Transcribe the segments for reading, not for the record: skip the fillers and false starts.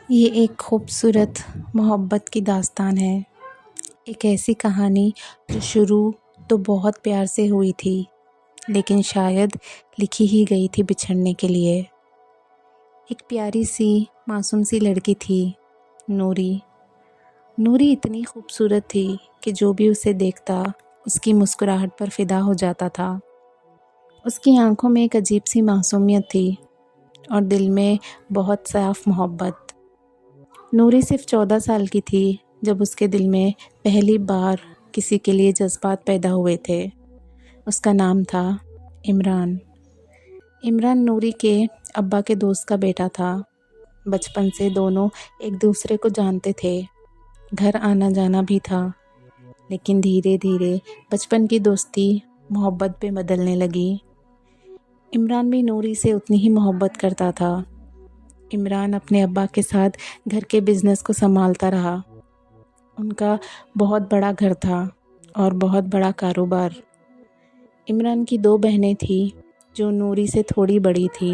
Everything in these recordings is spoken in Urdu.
یہ ایک خوبصورت محبت کی داستان ہے۔ ایک ایسی کہانی جو شروع تو بہت پیار سے ہوئی تھی، لیکن شاید لکھی ہی گئی تھی بچھڑنے کے لیے۔ ایک پیاری سی معصوم سی لڑکی تھی، نوری۔ نوری اتنی خوبصورت تھی کہ جو بھی اسے دیکھتا اس کی مسکراہٹ پر فدا ہو جاتا تھا۔ اس کی آنکھوں میں ایک عجیب سی معصومیت تھی اور دل میں بہت صاف محبت۔ نوری صرف 14 سال کی تھی جب اس کے دل میں پہلی بار کسی کے لیے جذبات پیدا ہوئے تھے۔ اس کا نام تھا عمران۔ عمران نوری کے ابا کے دوست کا بیٹا تھا۔ بچپن سے دونوں ایک دوسرے کو جانتے تھے، گھر آنا جانا بھی تھا، لیکن دھیرے دھیرے بچپن کی دوستی محبت پہ بدلنے لگی۔ عمران بھی نوری سے اتنی ہی محبت کرتا تھا۔ عمران اپنے ابا کے ساتھ گھر کے بزنس کو سنبھالتا رہا۔ ان کا بہت بڑا گھر تھا اور بہت بڑا کاروبار۔ عمران کی 2 بہنیں تھیں جو نوری سے تھوڑی بڑی تھی،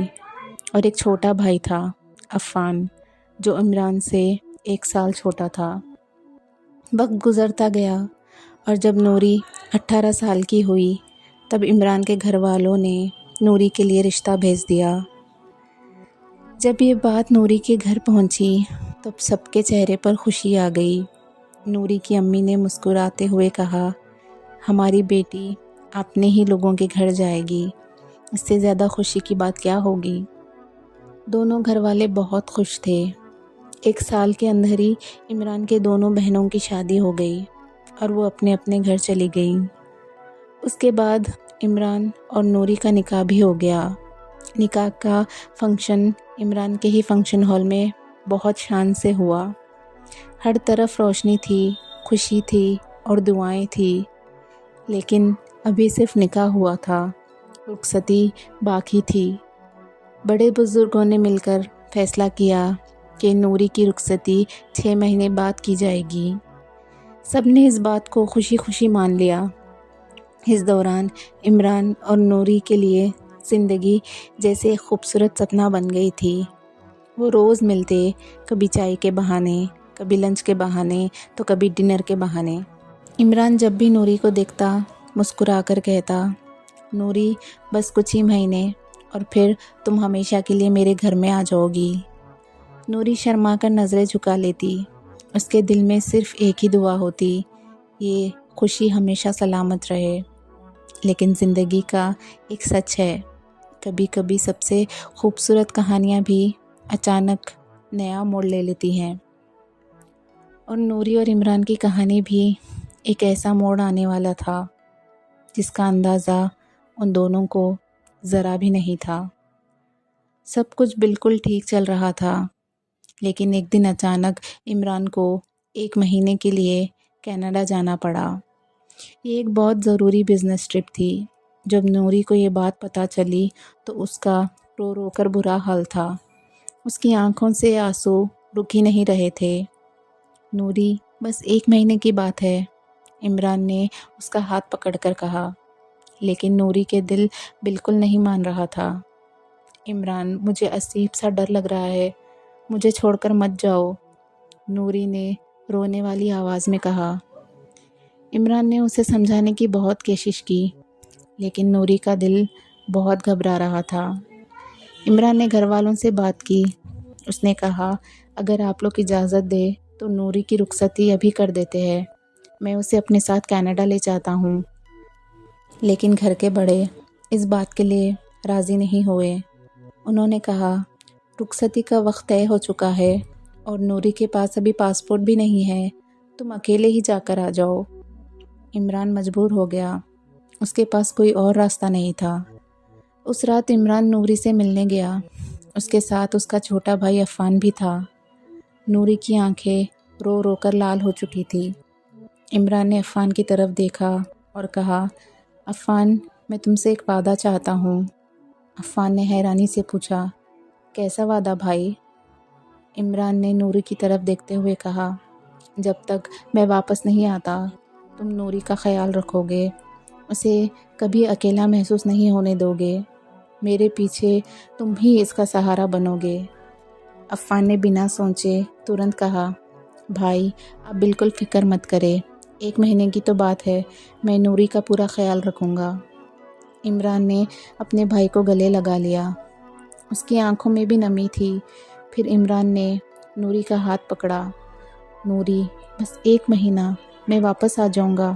اور ایک چھوٹا بھائی تھا، عفان، جو عمران سے 1 سال چھوٹا تھا۔ وقت گزرتا گیا اور جب نوری 18 سال کی ہوئی تب عمران کے گھر والوں نے نوری کے لیے رشتہ بھیج دیا۔ جب یہ بات نوری کے گھر پہنچی تب سب کے چہرے پر خوشی آ گئی۔ نوری کی امی نے مسکراتے ہوئے کہا، ہماری بیٹی اپنے ہی لوگوں کے گھر جائے گی، اس سے زیادہ خوشی کی بات کیا ہوگی۔ دونوں گھر والے بہت خوش تھے۔ 1 سال کے اندر ہی عمران کے دونوں بہنوں کی شادی ہو گئی اور وہ اپنے اپنے گھر چلی گئیں۔ اس کے بعد عمران اور نوری کا نکاح بھی ہو گیا۔ نکاح کا فنکشن عمران کے ہی فنکشن ہال میں بہت شان سے ہوا۔ ہر طرف روشنی تھی، خوشی تھی اور دعائیں تھی، لیکن ابھی صرف نکاح ہوا تھا، رخصتی باقی تھی۔ بڑے بزرگوں نے مل کر فیصلہ کیا کہ نوری کی رخصتی 6 مہینے بعد کی جائے گی۔ سب نے اس بات کو خوشی خوشی مان لیا۔ اس دوران عمران اور نوری کے لیے زندگی جیسے ایک خوبصورت سپنا بن گئی تھی۔ وہ روز ملتے، کبھی چائے کے بہانے، کبھی لنچ کے بہانے تو کبھی ڈنر کے بہانے۔ عمران جب بھی نوری کو دیکھتا مسکرا کر کہتا، نوری بس کچھ ہی مہینے اور پھر تم ہمیشہ کے لیے میرے گھر میں آ جاؤ گی۔ نوری شرما کر نظریں جھکا لیتی۔ اس کے دل میں صرف ایک ہی دعا ہوتی، یہ خوشی ہمیشہ سلامت رہے۔ لیکن زندگی کا ایک سچ ہے، کبھی کبھی سب سے خوبصورت کہانیاں بھی اچانک نیا موڑ لے لیتی ہیں، اور نوری اور عمران کی کہانی بھی ایک ایسا موڑ آنے والا تھا جس کا اندازہ ان دونوں کو ذرا بھی نہیں تھا۔ سب کچھ بالکل ٹھیک چل رہا تھا، لیکن ایک دن اچانک عمران کو 1 مہینے کے لیے کینیڈا جانا پڑا۔ یہ ایک بہت ضروری بزنس ٹرپ تھی۔ جب نوری کو یہ بات پتہ چلی تو اس کا رو رو کر برا حال تھا۔ اس کی آنکھوں سے آنسو رک ہی نہیں رہے تھے۔ نوری بس 1 مہینے کی بات ہے، عمران نے اس کا ہاتھ پکڑ کر کہا، لیکن نوری کے دل بالکل نہیں مان رہا تھا۔ عمران، مجھے عجیب سا ڈر لگ رہا ہے، مجھے چھوڑ کر مت جاؤ، نوری نے رونے والی آواز میں کہا۔ عمران نے اسے سمجھانے کی بہت کوشش کی، لیکن نوری کا دل بہت گھبرا رہا تھا۔ عمران نے گھر والوں سے بات کی۔ اس نے کہا، اگر آپ لوگ اجازت دے تو نوری کی رخصتی ابھی کر دیتے ہیں، میں اسے اپنے ساتھ کینیڈا لے جاتا ہوں۔ لیکن گھر کے بڑے اس بات کے لیے راضی نہیں ہوئے۔ انہوں نے کہا، رخصتی کا وقت طے ہو چکا ہے اور نوری کے پاس ابھی پاسپورٹ بھی نہیں ہے، تم اکیلے ہی جا کر آ جاؤ۔ عمران مجبور ہو گیا، اس کے پاس کوئی اور راستہ نہیں تھا۔ اس رات عمران نوری سے ملنے گیا۔ اس کے ساتھ اس کا چھوٹا بھائی عفان بھی تھا۔ نوری کی آنکھیں رو رو کر لال ہو چکی تھی۔ عمران نے عفان کی طرف دیکھا اور کہا، عفان، میں تم سے ایک وعدہ چاہتا ہوں۔ عفان نے حیرانی سے پوچھا، کیسا وعدہ بھائی؟ عمران نے نوری کی طرف دیکھتے ہوئے کہا، جب تک میں واپس نہیں آتا تم نوری کا خیال رکھو گے، اسے کبھی اکیلا محسوس نہیں ہونے دو گے، میرے پیچھے تم ہی اس کا سہارا بنو گے۔ عفان نے بنا سوچے ترنت کہا، بھائی آپ بالکل فکر مت کرے، 1 مہینے کی تو بات ہے، میں نوری کا پورا خیال رکھوں گا۔ عمران نے اپنے بھائی کو گلے لگا لیا، اس کی آنکھوں میں بھی نمی تھی۔ پھر عمران نے نوری کا ہاتھ پکڑا۔ نوری، بس 1 مہینہ، میں واپس آ جاؤں گا،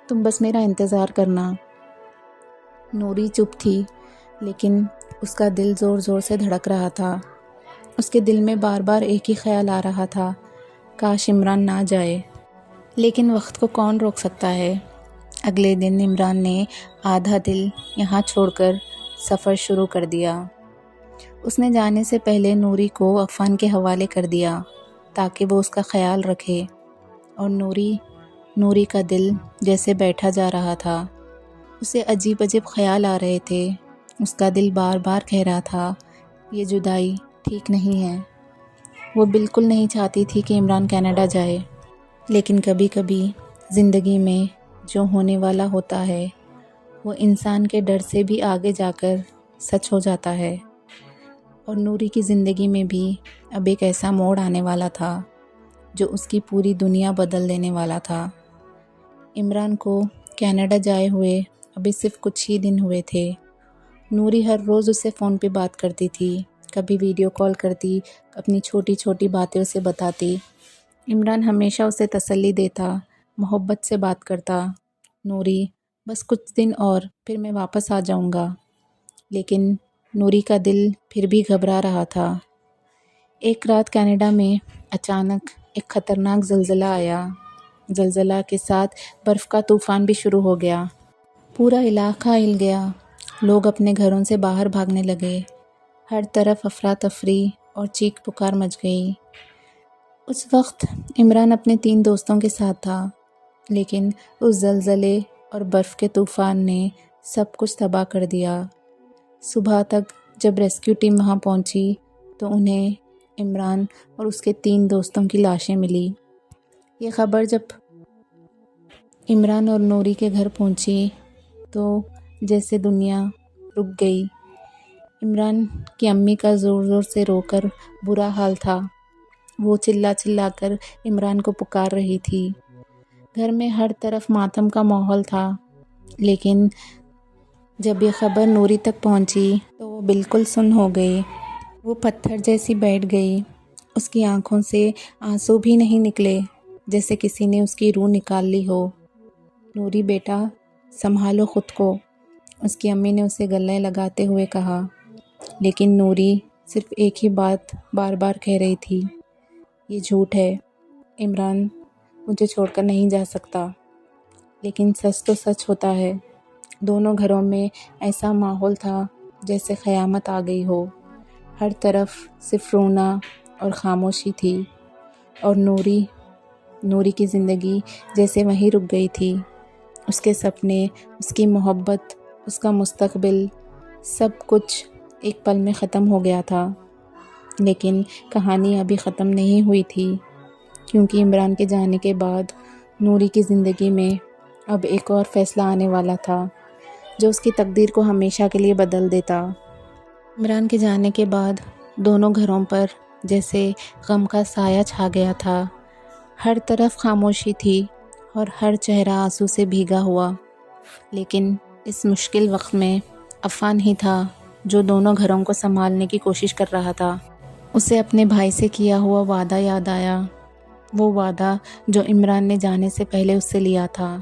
تم بس میرا انتظار کرنا۔ نوری چپ تھی، لیکن اس کا دل زور زور سے دھڑک رہا تھا۔ اس کے دل میں بار بار ایک ہی خیال آ رہا تھا، کاش عمران نہ جائے۔ لیکن وقت کو کون روک سکتا ہے؟ اگلے دن عمران نے آدھا دل یہاں چھوڑ کر سفر شروع کر دیا۔ اس نے جانے سے پہلے نوری کو عفان کے حوالے کر دیا تاکہ وہ اس کا خیال رکھے، اور نوری کا دل جیسے بیٹھا جا رہا تھا۔ اسے عجیب عجیب خیال آ رہے تھے۔ اس کا دل بار بار کہہ رہا تھا، یہ جدائی ٹھیک نہیں ہے۔ وہ بالکل نہیں چاہتی تھی کہ عمران کینیڈا جائے، لیکن کبھی کبھی زندگی میں جو ہونے والا ہوتا ہے وہ انسان کے ڈر سے بھی آگے جا کر سچ ہو جاتا ہے۔ اور نوری کی زندگی میں بھی اب ایک ایسا موڑ آنے والا تھا جو اس کی پوری دنیا بدل دینے والا تھا۔ عمران کو کینیڈا جائے ہوئے ابھی صرف کچھ ہی دن ہوئے تھے۔ نوری ہر روز اس سے فون پہ بات کرتی تھی، کبھی ویڈیو کال کرتی، اپنی چھوٹی چھوٹی باتیں اسے بتاتی۔ عمران ہمیشہ اسے تسلی دیتا، محبت سے بات کرتا، نوری بس کچھ دن اور پھر میں واپس آ جاؤں گا۔ لیکن نوری کا دل پھر بھی گھبرا رہا تھا۔ ایک رات کینیڈا میں اچانک ایک خطرناک زلزلہ آیا۔ زلزلہ کے ساتھ برف کا طوفان بھی شروع ہو گیا۔ پورا علاقہ ہل گیا، لوگ اپنے گھروں سے باہر بھاگنے لگے، ہر طرف افراتفری اور چیخ پکار مچ گئی۔ اس وقت عمران اپنے 3 دوستوں کے ساتھ تھا، لیکن اس زلزلے اور برف کے طوفان نے سب کچھ تباہ کر دیا۔ صبح تک جب ریسکیو ٹیم وہاں پہنچی تو انہیں عمران اور اس کے 3 دوستوں کی لاشیں ملی۔ یہ خبر جب عمران اور نوری کے گھر پہنچی تو جیسے دنیا رک گئی۔ عمران کی امی کا زور زور سے رو کر برا حال تھا۔ وہ چلا چلا کر عمران کو پکار رہی تھی۔ گھر میں ہر طرف ماتم کا ماحول تھا، لیکن جب یہ خبر نوری تک پہنچی تو وہ بالکل سن ہو گئی۔ وہ پتھر جیسی بیٹھ گئی، اس کی آنکھوں سے آنسو بھی نہیں نکلے، جیسے کسی نے اس کی روح نکال لی ہو۔ نوری بیٹا، سنبھالو خود کو، اس کی امی نے اسے گلے لگاتے ہوئے کہا۔ لیکن نوری صرف ایک ہی بات بار بار کہہ رہی تھی، یہ جھوٹ ہے، عمران مجھے چھوڑ کر نہیں جا سکتا۔ لیکن سچ تو سچ ہوتا ہے۔ دونوں گھروں میں ایسا ماحول تھا جیسے قیامت آ گئی ہو۔ ہر طرف صرف رونا اور خاموشی تھی، اور نوری کی زندگی جیسے وہیں رک گئی تھی۔ اس کے سپنے، اس کی محبت، اس کا مستقبل، سب کچھ ایک پل میں ختم ہو گیا تھا۔ لیکن کہانی ابھی ختم نہیں ہوئی تھی، کیونکہ عمران کے جانے کے بعد نوری کی زندگی میں اب ایک اور فیصلہ آنے والا تھا جو اس کی تقدیر کو ہمیشہ کے لیے بدل دیتا۔ عمران کے جانے کے بعد دونوں گھروں پر جیسے غم کا سایہ چھا گیا تھا۔ ہر طرف خاموشی تھی اور ہر چہرہ آنسو سے بھیگا ہوا۔ لیکن اس مشکل وقت میں عفان ہی تھا جو دونوں گھروں کو سنبھالنے کی کوشش کر رہا تھا۔ اسے اپنے بھائی سے کیا ہوا وعدہ یاد آیا، وہ وعدہ جو عمران نے جانے سے پہلے اس سے لیا تھا۔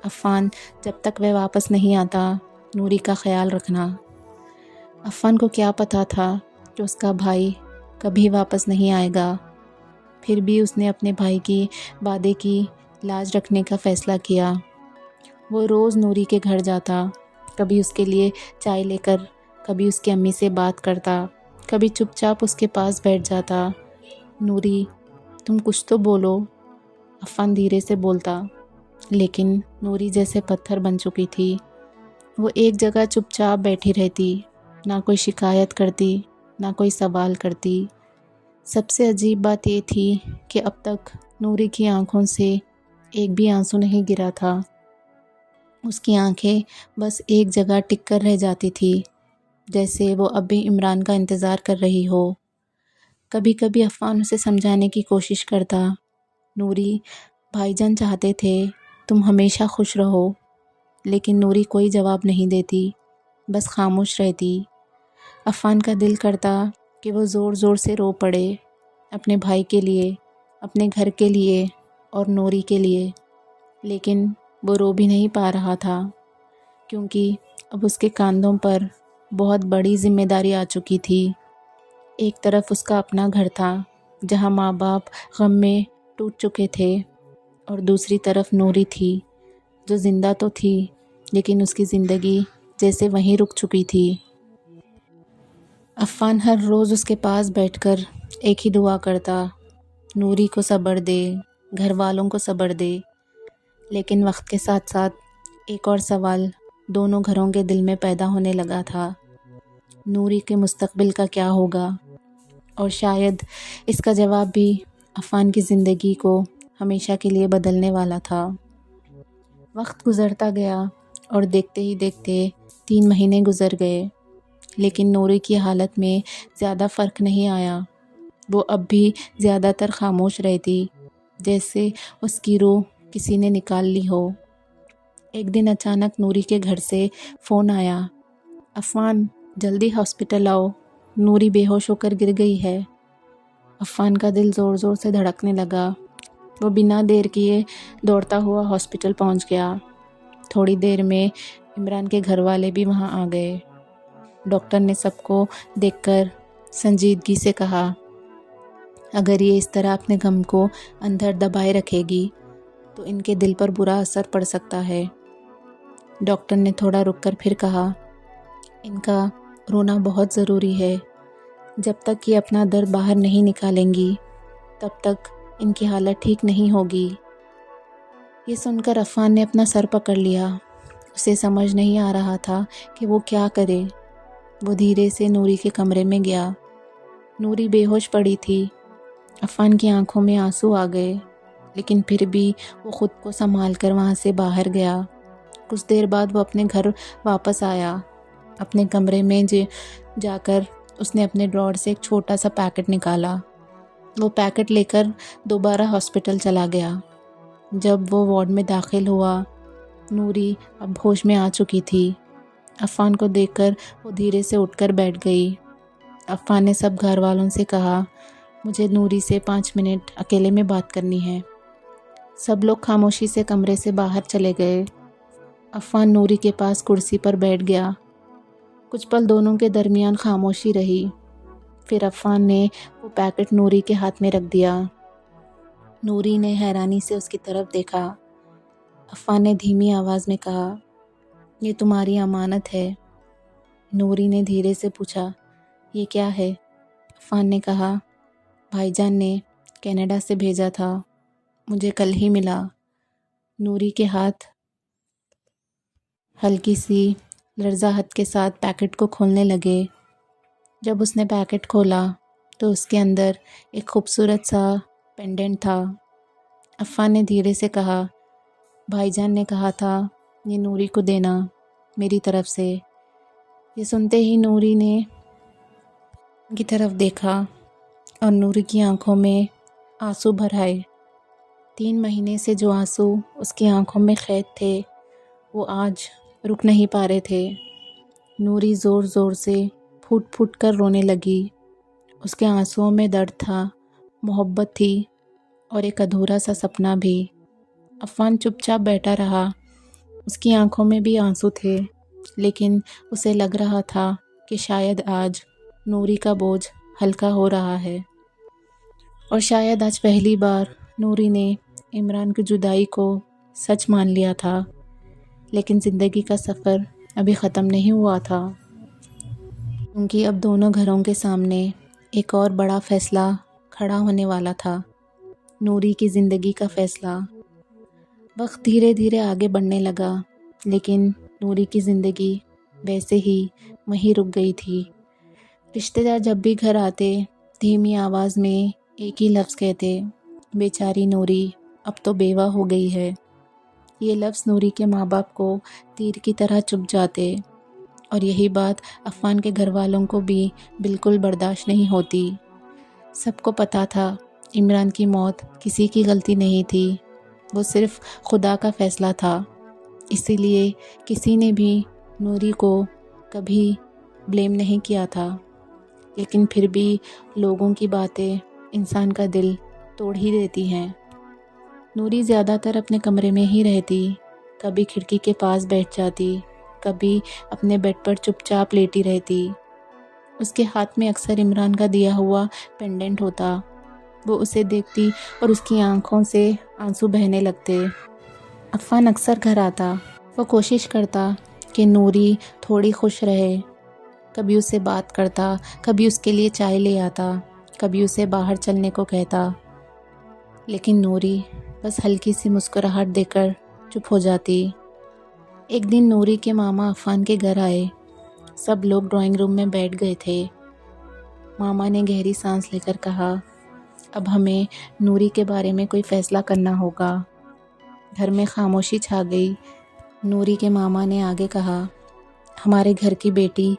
عفان، جب تک وہ واپس نہیں آتا نوری کا خیال رکھنا۔ عفان کو کیا پتہ تھا کہ اس کا بھائی کبھی واپس نہیں آئے گا، پھر بھی اس نے اپنے بھائی کی وعدے کی لاج رکھنے کا فیصلہ کیا۔ وہ روز نوری کے گھر جاتا، کبھی اس کے لیے چائے لے کر، کبھی اس کی امی سے بات کرتا، کبھی چپ چاپ اس کے پاس بیٹھ جاتا۔ نوری، تم کچھ تو بولو، عفان دھیرے سے بولتا، لیکن نوری جیسے پتھر بن چکی تھی۔ وہ ایک جگہ چپ چاپ بیٹھی رہتی، نہ کوئی شکایت کرتی، نہ کوئی سوال کرتی۔ سب سے عجیب بات یہ تھی کہ اب تک نوری کی آنکھوں سے ایک بھی آنسو نہیں گرا تھا۔ اس کی آنکھیں بس ایک جگہ ٹک کر رہ جاتی تھی، جیسے وہ اب بھی عمران کا انتظار کر رہی ہو۔ کبھی کبھی عفان اسے سمجھانے کی کوشش کرتا، نوری، بھائی جان چاہتے تھے تم ہمیشہ خوش رہو، لیکن نوری کوئی جواب نہیں دیتی، بس خاموش رہتی۔ عفان کا دل کرتا کہ وہ زور زور سے رو پڑے، اپنے بھائی کے لیے، اپنے گھر کے لیے اور نوری کے لیے، لیکن وہ رو بھی نہیں پا رہا تھا، کیونکہ اب اس کے کاندھوں پر بہت بڑی ذمہ داری آ چکی تھی۔ ایک طرف اس کا اپنا گھر تھا جہاں ماں باپ غم میں ٹوٹ چکے تھے، اور دوسری طرف نوری تھی جو زندہ تو تھی لیکن اس کی زندگی جیسے وہیں رک چکی تھی۔ عفان ہر روز اس کے پاس بیٹھ کر ایک ہی دعا کرتا، نوری کو صبر دے، گھر والوں کو صبر دے۔ لیکن وقت کے ساتھ ساتھ ایک اور سوال دونوں گھروں کے دل میں پیدا ہونے لگا تھا، نوری کے مستقبل کا کیا ہوگا؟ اور شاید اس کا جواب بھی عفان کی زندگی کو ہمیشہ کے لیے بدلنے والا تھا۔ وقت گزرتا گیا اور دیکھتے ہی دیکھتے 3 مہینے گزر گئے، لیکن نوری کی حالت میں زیادہ فرق نہیں آیا۔ وہ اب بھی زیادہ تر خاموش رہتی، جیسے اس کی روح کسی نے نکال لی ہو۔ ایک دن اچانک نوری کے گھر سے فون آیا، عفان جلدی ہاسپٹل آؤ، نوری بے ہوش ہو کر گر گئی ہے۔ عفان کا دل زور زور سے دھڑکنے لگا۔ وہ بنا دیر کیے دوڑتا ہوا ہاسپٹل پہنچ گیا۔ تھوڑی دیر میں عمران کے گھر والے بھی وہاں آ گئے۔ ڈاکٹر نے سب کو دیکھ کر سنجیدگی سے کہا، اگر یہ اس طرح اپنے غم کو اندر دبائے رکھے گی تو ان کے دل پر برا اثر پڑ سکتا ہے۔ ڈاکٹر نے تھوڑا رک کر پھر کہا، ان کا رونا بہت ضروری ہے، جب تک یہ اپنا درد باہر نہیں نکالیں گی تب تک ان کی حالت ٹھیک نہیں ہوگی۔ یہ سن کر عفان نے اپنا سر پکڑ لیا، اسے سمجھ نہیں آ رہا تھا کہ وہ کیا کرے۔ وہ دھیرے سے نوری کے کمرے میں گیا۔ نوری بے ہوش پڑی تھی۔ عفان کی آنکھوں میں آنسو آ گئے، لیکن پھر بھی وہ خود کو سنبھال کر وہاں سے باہر گیا۔ کچھ دیر بعد وہ اپنے گھر واپس آیا۔ اپنے کمرے میں جا کر اس نے اپنے ڈراور سے ایک چھوٹا سا پیکٹ نکالا۔ وہ پیکٹ لے کر دوبارہ ہاسپٹل چلا گیا۔ جب وہ وارڈ میں داخل ہوا، نوری اب ہوش میں آ چکی تھی۔ عفان کو دیکھ کر وہ دھیرے سے اٹھ کر بیٹھ گئی۔ عفان نے سب گھر والوں سے کہا، مجھے نوری سے 5 منٹ اکیلے میں بات کرنی ہے۔ سب لوگ خاموشی سے کمرے سے باہر چلے گئے۔ عفان نوری کے پاس کرسی پر بیٹھ گیا۔ کچھ پل دونوں کے درمیان خاموشی رہی۔ پھر عفان نے وہ پیکٹ نوری کے ہاتھ میں رکھ دیا۔ نوری نے حیرانی سے اس کی طرف دیکھا۔ عفان نے دھیمی آواز میں کہا، یہ تمہاری امانت ہے۔ نوری نے دھیرے سے پوچھا، یہ کیا ہے؟ عفان نے کہا، بھائی جان نے کینیڈا سے بھیجا تھا، مجھے کل ہی ملا۔ نوری کے ہاتھ ہلکی سی لرزاہٹ کے ساتھ پیکٹ کو کھولنے لگے۔ جب اس نے پیکٹ کھولا تو اس کے اندر ایک خوبصورت سا پینڈنٹ تھا۔ عفان نے دھیرے سے کہا، بھائی جان نے کہا تھا یہ نوری کو دینا، میری طرف سے۔ یہ سنتے ہی نوری نے ان کی طرف دیکھا اور نوری کی آنکھوں میں آنسو بھر آئے۔ 3 مہینے سے جو آنسو اس کی آنکھوں میں قید تھے وہ آج رک نہیں پا رہے تھے۔ نوری زور زور سے پھوٹ پھوٹ کر رونے لگی۔ اس کے آنسوؤں میں درد تھا، محبت تھی اور ایک ادھورا سا سپنا بھی۔ عفان چپ چاپ بیٹھا رہا۔ اس کی آنکھوں میں بھی آنسو تھے، لیکن اسے لگ رہا تھا کہ شاید آج نوری کا بوجھ ہلکا ہو رہا ہے، اور شاید آج پہلی بار نوری نے عمران کی جدائی کو سچ مان لیا تھا۔ لیکن زندگی کا سفر ابھی ختم نہیں ہوا تھا، کیونکہ اب دونوں گھروں کے سامنے ایک اور بڑا فیصلہ کھڑا ہونے والا تھا، نوری کی زندگی کا فیصلہ۔ وقت دھیرے دھیرے آگے بڑھنے لگا، لیکن نوری کی زندگی ویسے ہی وہیں رک گئی تھی۔ رشتے دار جب بھی گھر آتے دھیمی آواز میں ایک ہی لفظ کہتے، بیچاری نوری اب تو بیوہ ہو گئی ہے۔ یہ لفظ نوری کے ماں باپ کو تیر کی طرح چبھ جاتے، اور یہی بات عفان کے گھر والوں کو بھی بالکل برداشت نہیں ہوتی۔ سب کو پتہ تھا عمران کی موت کسی کی غلطی نہیں تھی، وہ صرف خدا کا فیصلہ تھا۔ اسی لیے کسی نے بھی نوری کو کبھی بلیم نہیں کیا تھا، لیکن پھر بھی لوگوں کی باتیں انسان کا دل توڑ ہی دیتی ہیں۔ نوری زیادہ تر اپنے کمرے میں ہی رہتی، کبھی کھڑکی کے پاس بیٹھ جاتی، کبھی اپنے بیڈ پر چپ چاپ لیٹی رہتی۔ اس کے ہاتھ میں اکثر عمران کا دیا ہوا پینڈنٹ ہوتا، وہ اسے دیکھتی اور اس کی آنکھوں سے آنسو بہنے لگتے۔ عفان اکثر گھر آتا، وہ کوشش کرتا کہ نوری تھوڑی خوش رہے، کبھی اس سے بات کرتا، کبھی اس کے لیے چائے لے آتا، کبھی اسے باہر چلنے کو کہتا، لیکن نوری بس ہلکی سی مسکراہٹ دے کر چپ ہو جاتی۔ ایک دن نوری کے ماما عفان کے گھر آئے، سب لوگ ڈرائنگ روم میں بیٹھ گئے تھے۔ ماما نے گہری سانس لے کر کہا، اب ہمیں نوری کے بارے میں کوئی فیصلہ کرنا ہوگا۔ گھر میں خاموشی چھا گئی۔ نوری کے ماما نے آگے کہا، ہمارے گھر کی بیٹی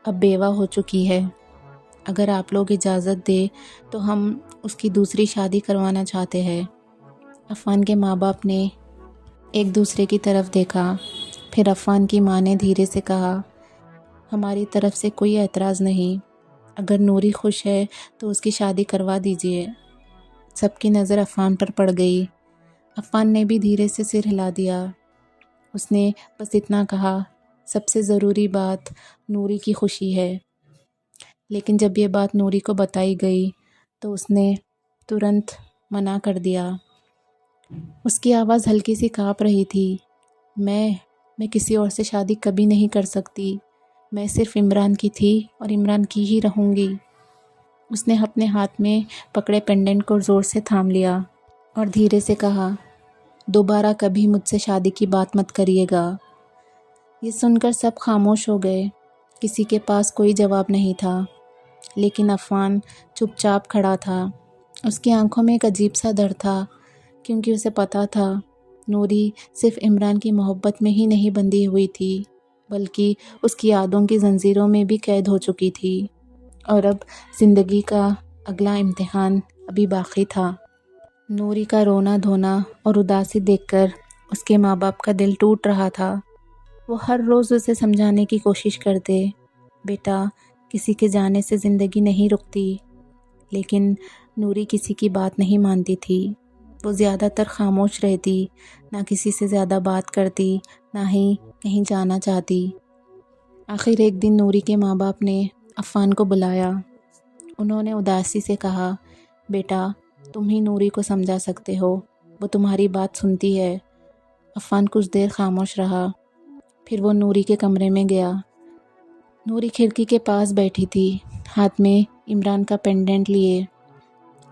اب بیوہ ہو چکی ہے، اگر آپ لوگ اجازت دے تو ہم اس کی دوسری شادی کروانا چاہتے ہیں۔ عفان کے ماں باپ نے ایک دوسرے کی طرف دیکھا، پھر عفان کی ماں نے دھیرے سے کہا، ہماری طرف سے کوئی اعتراض نہیں، اگر نوری خوش ہے تو اس کی شادی کروا دیجیے۔ سب کی نظر عفان پر پڑ گئی۔ عفان نے بھی دھیرے سے سر ہلا دیا۔ اس نے بس اتنا کہا، سب سے ضروری بات نوری کی خوشی ہے۔ لیکن جب یہ بات نوری کو بتائی گئی تو اس نے ترنت منع کر دیا۔ اس کی آواز ہلکی سی کانپ رہی تھی، میں کسی اور سے شادی کبھی نہیں کر سکتی، میں صرف عمران کی تھی اور عمران کی ہی رہوں گی۔ اس نے اپنے ہاتھ میں پکڑے پینڈنٹ کو زور سے تھام لیا اور دھیرے سے کہا، دوبارہ کبھی مجھ سے شادی کی بات مت کریے گا۔ یہ سن کر سب خاموش ہو گئے، کسی کے پاس کوئی جواب نہیں تھا، لیکن عفان چپ چاپ کھڑا تھا۔ اس کی آنکھوں میں ایک عجیب سا ڈر تھا، کیونکہ اسے پتا تھا نوری صرف عمران کی محبت میں ہی نہیں بندھی ہوئی تھی، بلکہ اس کی یادوں کی زنجیروں میں بھی قید ہو چکی تھی، اور اب زندگی کا اگلا امتحان ابھی باقی تھا۔ نوری کا رونا دھونا اور اداسی دیکھ کر اس کے ماں باپ کا دل ٹوٹ رہا تھا۔ وہ ہر روز اسے سمجھانے کی کوشش کرتے، بیٹا کسی کے جانے سے زندگی نہیں رکتی، لیکن نوری کسی کی بات نہیں مانتی تھی۔ وہ زیادہ تر خاموش رہتی، نہ کسی سے زیادہ بات کرتی، نہ ہی کہیں جانا چاہتی۔ آخر ایک دن نوری کے ماں باپ نے عفان کو بلایا۔ انہوں نے اداسی سے کہا، بیٹا تم ہی نوری کو سمجھا سکتے ہو، وہ تمہاری بات سنتی ہے۔ عفان کچھ دیر خاموش رہا، پھر وہ نوری کے کمرے میں گیا۔ نوری کھڑکی کے پاس بیٹھی تھی، ہاتھ میں عمران کا پینڈنٹ لیے۔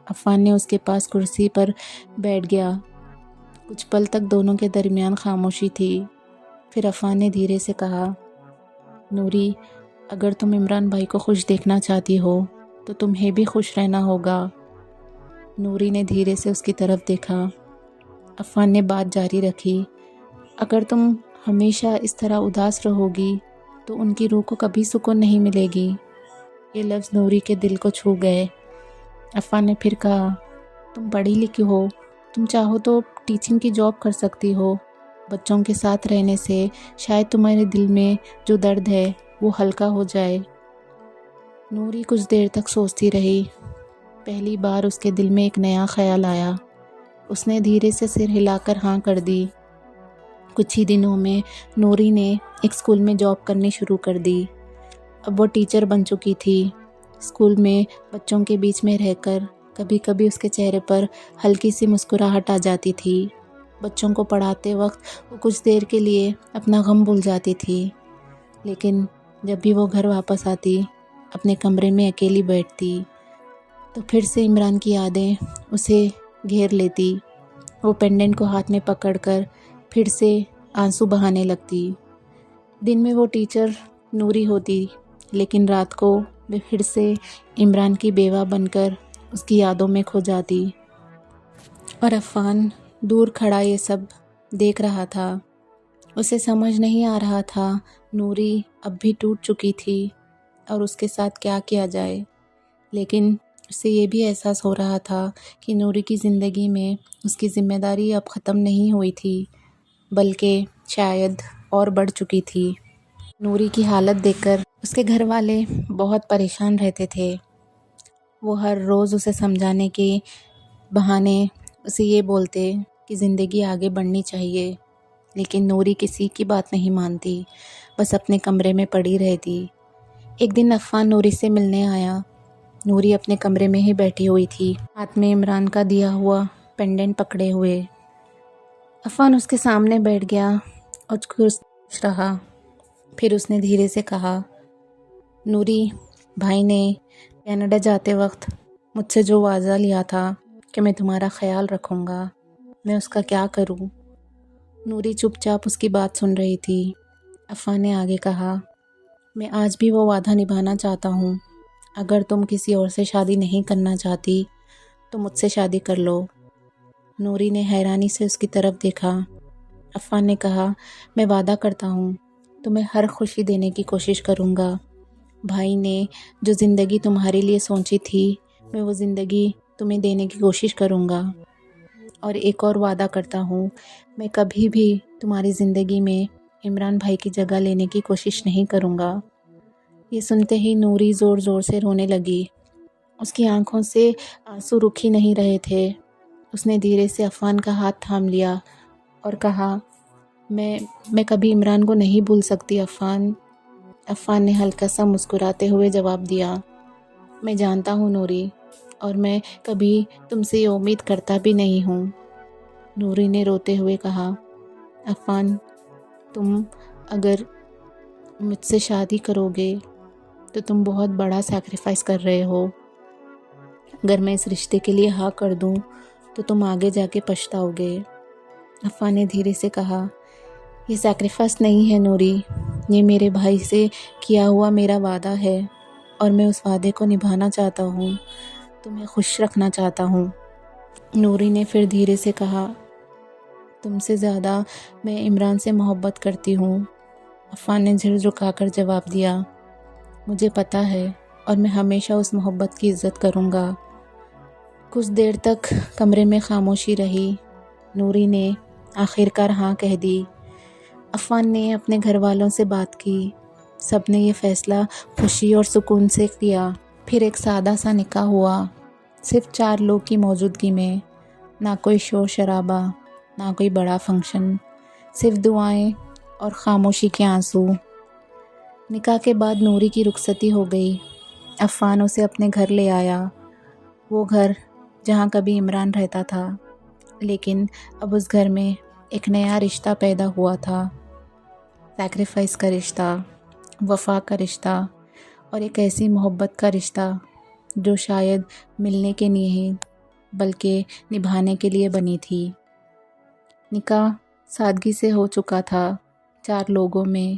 عفان نے اس کے پاس کرسی پر بیٹھ گیا۔ کچھ پل تک دونوں کے درمیان خاموشی تھی، پھر عفان نے دھیرے سے کہا، نوری اگر تم عمران بھائی کو خوش دیکھنا چاہتی ہو تو تمہیں بھی خوش رہنا ہوگا۔ نوری نے دھیرے سے اس کی طرف دیکھا۔ عفان نے بات جاری رکھی، اگر تم ہمیشہ اس طرح اداس رہو گی تو ان کی روح کو کبھی سکون نہیں ملے گی۔ یہ لفظ نوری کے دل کو چھو گئے۔ عفان نے پھر کہا، تم پڑھی لکھی ہو، تم چاہو تو ٹیچنگ کی جاب کر سکتی ہو، بچوں کے ساتھ رہنے سے شاید تمہارے دل میں جو درد ہے وہ ہلکا ہو جائے۔ نوری کچھ دیر تک سوچتی رہی۔ پہلی بار اس کے دل میں ایک نیا خیال آیا۔ اس نے دھیرے سے سر ہلا کر ہاں کر دی۔ کچھ ہی دنوں میں نوری نے ایک اسکول میں جاب کرنی شروع کر دی۔ اب وہ ٹیچر بن چکی تھی۔ اسکول میں بچوں کے بیچ میں رہ کر کبھی کبھی اس کے چہرے پر ہلکی سی مسکراہٹ آ جاتی تھی۔ بچوں کو پڑھاتے وقت وہ کچھ دیر کے لیے اپنا غم بھول جاتی تھی، لیکن جب بھی وہ گھر واپس آتی، اپنے کمرے میں اکیلی بیٹھتی تو پھر سے عمران کی یادیں اسے گھیر لیتی۔ وہ پینڈنٹ کو ہاتھ میں پکڑ کر پھر سے آنسو بہانے لگتی۔ دن میں وہ ٹیچر نوری ہوتی، لیکن رات کو وہ پھر سے عمران کی بیوہ بن کر اس کی یادوں میں کھو جاتی۔ اور عفان دور کھڑا یہ سب دیکھ رہا تھا۔ اسے سمجھ نہیں آ رہا تھا نوری اب بھی ٹوٹ چکی تھی اور اس کے ساتھ کیا کیا جائے، لیکن اسے یہ بھی احساس ہو رہا تھا کہ نوری کی زندگی میں اس کی ذمہ داری اب ختم نہیں ہوئی تھی، بلکہ شاید اور بڑھ چکی تھی۔ نوری کی حالت دیکھ کر اس کے گھر والے بہت پریشان رہتے تھے۔ وہ ہر روز اسے سمجھانے کے بہانے اسے یہ بولتے کہ زندگی آگے بڑھنی چاہیے، لیکن نوری کسی کی بات نہیں مانتی، بس اپنے کمرے میں پڑی رہتی۔ ایک دن عفان نوری سے ملنے آیا۔ نوری اپنے کمرے میں ہی بیٹھی ہوئی تھی، ہاتھ میں عمران کا دیا ہوا پینڈنٹ پکڑے ہوئے۔ عفان اس کے سامنے بیٹھ گیا اور خوش رہا۔ پھر اس نے دھیرے سے کہا، نوری، بھائی نے کینیڈا جاتے وقت مجھ سے جو وعدہ لیا تھا کہ میں تمہارا خیال رکھوں گا، میں اس کا کیا کروں؟ نوری چپ چاپ اس کی بات سن رہی تھی۔ عفان نے آگے کہا، میں آج بھی وہ وعدہ نبھانا چاہتا ہوں۔ اگر تم کسی اور سے شادی نہیں کرنا چاہتی تو مجھ سے شادی کر لو۔ نوری نے حیرانی سے اس کی طرف دیکھا۔ عفان نے کہا، میں وعدہ کرتا ہوں تمہیں ہر خوشی دینے کی کوشش کروں گا۔ بھائی نے جو زندگی تمہارے لیے سوچی تھی، میں وہ زندگی تمہیں دینے کی کوشش کروں گا۔ اور ایک اور وعدہ کرتا ہوں، میں کبھی بھی تمہاری زندگی میں عمران بھائی کی جگہ لینے کی کوشش نہیں کروں گا۔ یہ سنتے ہی نوری زور زور سے رونے لگی۔ اس کی آنکھوں سے آنسو رک ہی نہیں رہے تھے۔ اس نے دھیرے سے عفان کا ہاتھ تھام لیا اور کہا، میں کبھی عمران کو نہیں بھول سکتی عفان۔ عفان نے ہلکا سا مسکراتے ہوئے جواب دیا، میں جانتا ہوں نوری، اور میں کبھی تم سے یہ امید کرتا بھی نہیں ہوں۔ نوری نے روتے ہوئے کہا، عفان، تم اگر مجھ سے شادی کرو گے تو تم بہت بڑا سیکریفائس کر رہے ہو۔ اگر میں اس رشتے کے لیے ہاں کر دوں تو تم آگے جا کے پچھتاؤ گے۔ عفان نے دھیرے سے کہا، یہ سیکریفائس نہیں ہے نوری، یہ میرے بھائی سے کیا ہوا میرا وعدہ ہے، اور میں اس وعدے کو نبھانا چاہتا ہوں، تمہیں خوش رکھنا چاہتا ہوں۔ نوری نے پھر دھیرے سے کہا، تم سے زیادہ میں عمران سے محبت کرتی ہوں۔ عفان نے سر جھکا کر جواب دیا، مجھے پتہ ہے، اور میں ہمیشہ اس محبت کی عزت کروں گا۔ کچھ دیر تک کمرے میں خاموشی رہی۔ نوری نے آخرکار ہاں کہہ دی۔ عفان نے اپنے گھر والوں سے بات کی۔ سب نے یہ فیصلہ خوشی اور سکون سے کیا۔ پھر ایک سادہ سا نکاح ہوا، صرف 4 لوگ کی موجودگی میں، نہ کوئی شور شرابہ، نہ کوئی بڑا فنکشن، صرف دعائیں اور خاموشی کے آنسو۔ نکاح کے بعد نوری کی رخصتی ہو گئی۔ عفان اسے اپنے گھر لے آیا، وہ گھر جہاں کبھی عمران رہتا تھا، لیکن اب اس گھر میں ایک نیا رشتہ پیدا ہوا تھا، سیکریفائس کا رشتہ، وفا کا رشتہ، اور ایک ایسی محبت کا رشتہ جو شاید ملنے کے نہیں بلکہ نبھانے کے لیے بنی تھی۔ نکاح سادگی سے ہو چکا تھا، 4 لوگوں میں،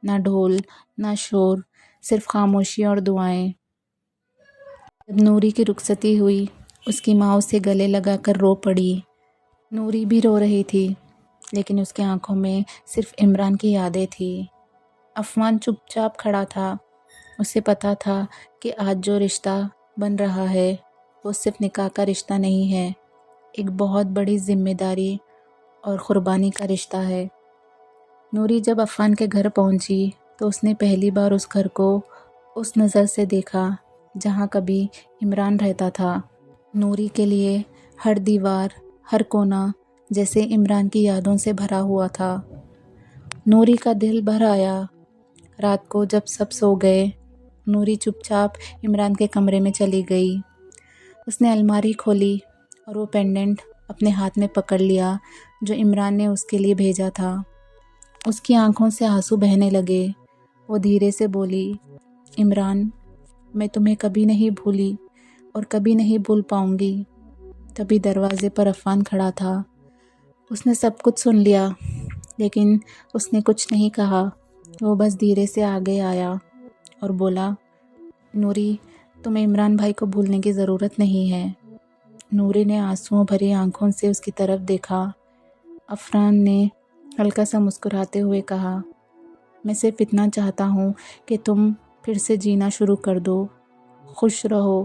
نہ ڈھول نہ شور، صرف خاموشی اور دعائیں۔ جب نوری کی رخصتی ہوئی، اس کی ماں اسے گلے لگا کر رو پڑی۔ نوری بھی رو رہی تھی، لیکن اس کی آنکھوں میں صرف عمران کی یادیں تھیں۔ عفان چپ چاپ کھڑا تھا۔ اسے پتا تھا کہ آج جو رشتہ بن رہا ہے وہ صرف نکاح کا رشتہ نہیں ہے، ایک بہت بڑی ذمہ داری اور قربانی کا رشتہ ہے۔ نوری جب عفان کے گھر پہنچی تو اس نے پہلی بار اس گھر کو اس نظر سے دیکھا جہاں کبھی عمران رہتا تھا۔ نوری کے لیے ہر دیوار، ہر کونا جیسے عمران کی یادوں سے بھرا ہوا تھا۔ نوری کا دل بھر آیا۔ رات کو جب سب سو گئے، نوری چپ چاپ عمران کے کمرے میں چلی گئی۔ اس نے الماری کھولی اور وہ پینڈنٹ اپنے ہاتھ میں پکڑ لیا جو عمران نے اس کے لیے بھیجا تھا۔ اس کی آنکھوں سے آنسو بہنے لگے۔ وہ دھیرے سے بولی، عمران، میں تمہیں کبھی نہیں بھولی اور کبھی نہیں بھول پاؤں گی۔ تبھی دروازے پر عفان کھڑا تھا۔ اس نے سب کچھ سن لیا، لیکن اس نے کچھ نہیں کہا۔ وہ بس دھیرے سے آگے آیا اور بولا، نوری، تمہیں عمران بھائی کو بھولنے کی ضرورت نہیں ہے۔ نوری نے آنسوؤں بھری آنکھوں سے اس کی طرف دیکھا۔ عفان نے ہلکا سا مسکراتے ہوئے کہا، میں صرف اتنا چاہتا ہوں کہ تم پھر سے جینا شروع کر دو، خوش رہو،